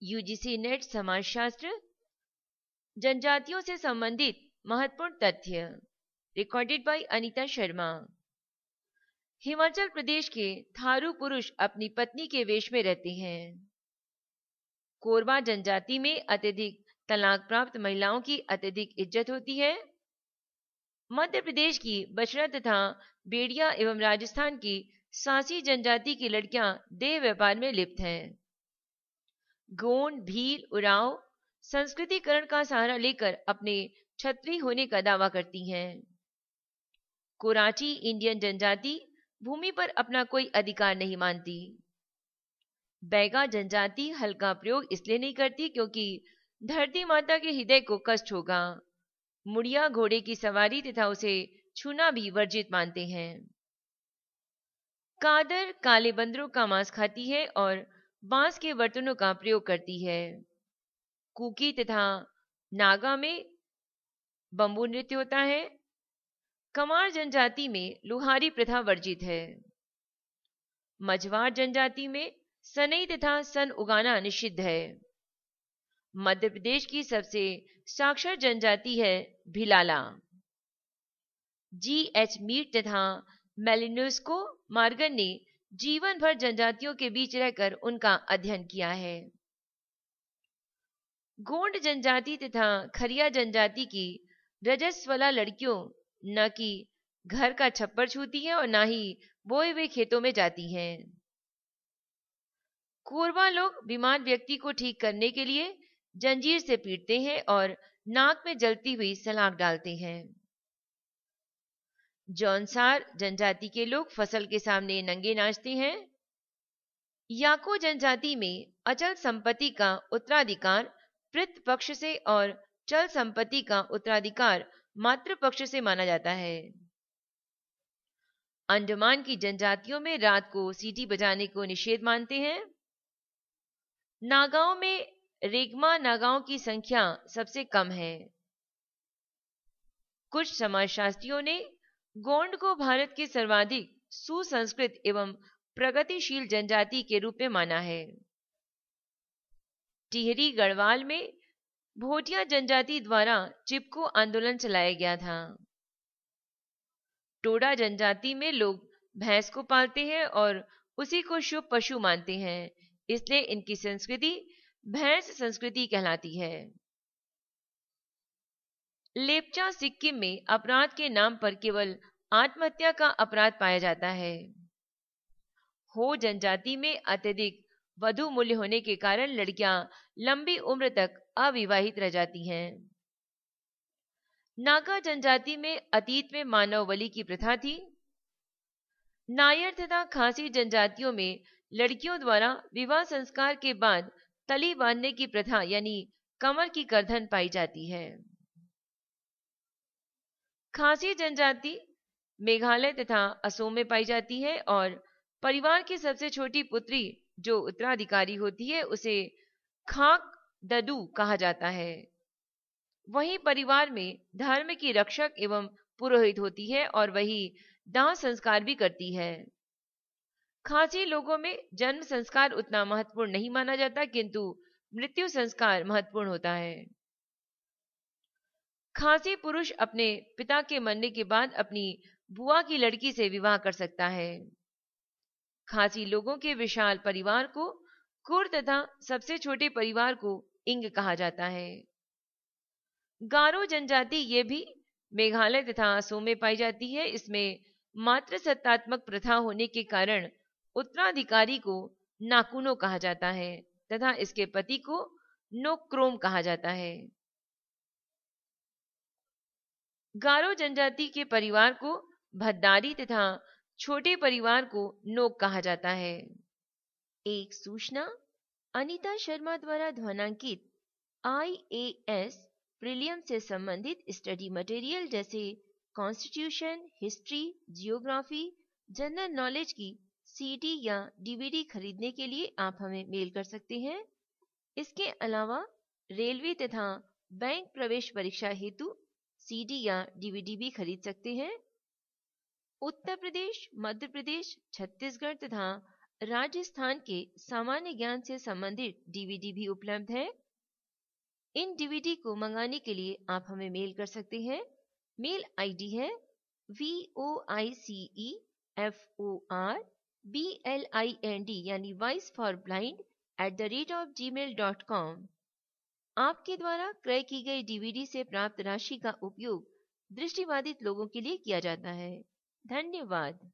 UGC net समाजशास्त्र, जनजातियों से संबंधित महत्वपूर्ण तथ्य, रिकॉर्डेड बाय अनीता शर्मा। हिमाचल प्रदेश के थारू पुरुष अपनी पत्नी के वेश में रहते हैं। कोरबा जनजाति में अत्यधिक तलाक प्राप्त महिलाओं की अत्यधिक इज्जत होती है। मध्य प्रदेश की बछड़ा तथा बेड़िया एवं राजस्थान की सांसी जनजाति की लड़कियां देह व्यापार में लिप्त हैं। गोंड, भील, उरांव संस्कृतिकरण का सहारा लेकर अपने क्षत्रिय होने का दावा करती हैं। कोराची इंडियन जनजाति भूमि पर अपना कोई अधिकार नहीं मानती। बैगा जनजाति हल का प्रयोग इसलिए नहीं करती क्योंकि धरती माता के हृदय को कष्ट होगा। मुड़िया घोड़े की सवारी तथा उसे छूना भी वर्जित मानते हैं। कादर काले बंदरों का मांस खाती है और बांस के बर्तनों का प्रयोग करती है। कुकी तथा नागा में बंबू नृत्य होता है। कमार जनजाति में लुहारी प्रथा वर्जित है। मझवार जनजाति में सनई तथा सन उगाना निषिद्ध है। मध्य प्रदेश की सबसे साक्षर जनजाति है भिलाला। जी.एच. मीट तथा मेलिनोस्को मार्गन ने जीवन भर जनजातियों के बीच रहकर उनका अध्ययन किया है। गोंड जनजाति तथा खरिया जनजाति की रजस्वला लड़कियों न कि घर का छप्पर छूती हैं और न ही बोए हुए खेतों में जाती हैं। कोरबा लोग बीमार व्यक्ति को ठीक करने के लिए जंजीर से पीटते हैं और नाक में जलती हुई सलाख डालते हैं। जौनसार जनजाति के लोग फसल के सामने नंगे नाचते हैं। याको जनजाति में अचल संपत्ति का उत्तराधिकार पितृ पक्ष से और चल संपत्ति का उत्तराधिकार मातृ पक्ष से माना जाता है। अंडमान की जनजातियों में रात को सीटी बजाने को निषेध मानते हैं। नागाओं में रेगमा नागाओं की संख्या सबसे कम है। कुछ समाजशास्त्रियों ने गोंड को भारत के सर्वाधिक सुसंस्कृत एवं प्रगतिशील जनजाति के रूप में माना है। टिहरी गढ़वाल में भोटिया जनजाति द्वारा चिपको आंदोलन चलाया गया था। टोडा जनजाति में लोग भैंस को पालते हैं और उसी को शुभ पशु मानते हैं, इसलिए इनकी संस्कृति भैंस संस्कृति कहलाती है। लेप्चा सिक्किम में अपराध के नाम पर केवल आत्महत्या का अपराध पाया जाता है। हो जनजाति में अत्यधिक वधु मूल्य होने के कारण लड़कियां लंबी उम्र तक अविवाहित रह जाती हैं। नागा जनजाति में अतीत में मानव बलि की प्रथा थी। नायर तथा खासी जनजातियों में लड़कियों द्वारा विवाह संस्कार के बाद तली बांधने की प्रथा यानी कमर की करधन पाई जाती है। खासी जनजाति मेघालय तथा असम में पाई जाती है और परिवार की सबसे छोटी पुत्री जो उत्तराधिकारी होती है उसे खाक ददू कहा जाता है। वही परिवार में धर्म की रक्षक एवं पुरोहित होती है और वही दाह संस्कार भी करती है। खासी लोगों में जन्म संस्कार उतना महत्वपूर्ण नहीं माना जाता, किंतु मृत्यु संस्कार महत्वपूर्ण होता है। खासी पुरुष अपने पिता के मरने के बाद अपनी बुआ की लड़की से विवाह कर सकता है। खासी लोगों के विशाल परिवार को कुर तथा सबसे छोटे परिवार को इंग कहा जाता है। गारो जनजाति ये भी मेघालय तथा असम में पाई जाती है। इसमें मातृसत्तात्मक प्रथा होने के कारण उत्तराधिकारी को नाकुनो कहा जाता है तथा इसके पति को नोक्रोम कहा जाता है। गारो जनजाति के परिवार को भद्दारी तथा छोटे परिवार को नोक कहा जाता है। एक सूचना अनीता शर्मा द्वारा ध्वनांकित IAS प्रीलियम से संबंधित स्टडी मटेरियल जैसे constitution, history, geography, general knowledge की CD या DVD खरीदने के लिए आप हमें मेल कर सकते हैं। इसके अलावा रेलवे तथा बैंक प्रवेश परीक्षा हेतु CD या DVD भी खरीद सकते हैं। उत्तर प्रदेश, मध्य प्रदेश, छत्तीसगढ़ तथा राजस्थान के सामान्य ज्ञान से संबंधित डीवीडी भी उपलब्ध है। इन डीवीडी को मंगाने के लिए आप हमें मेल कर सकते हैं। मेल आईडी है voiceforblind यानी वॉइस फॉर ब्लाइंड @gmail.com। आपके द्वारा क्रय की गई डीवीडी से प्राप्त राशि का उपयोग दृष्टिबाधित लोगों के लिए किया जाता है। धन्यवाद।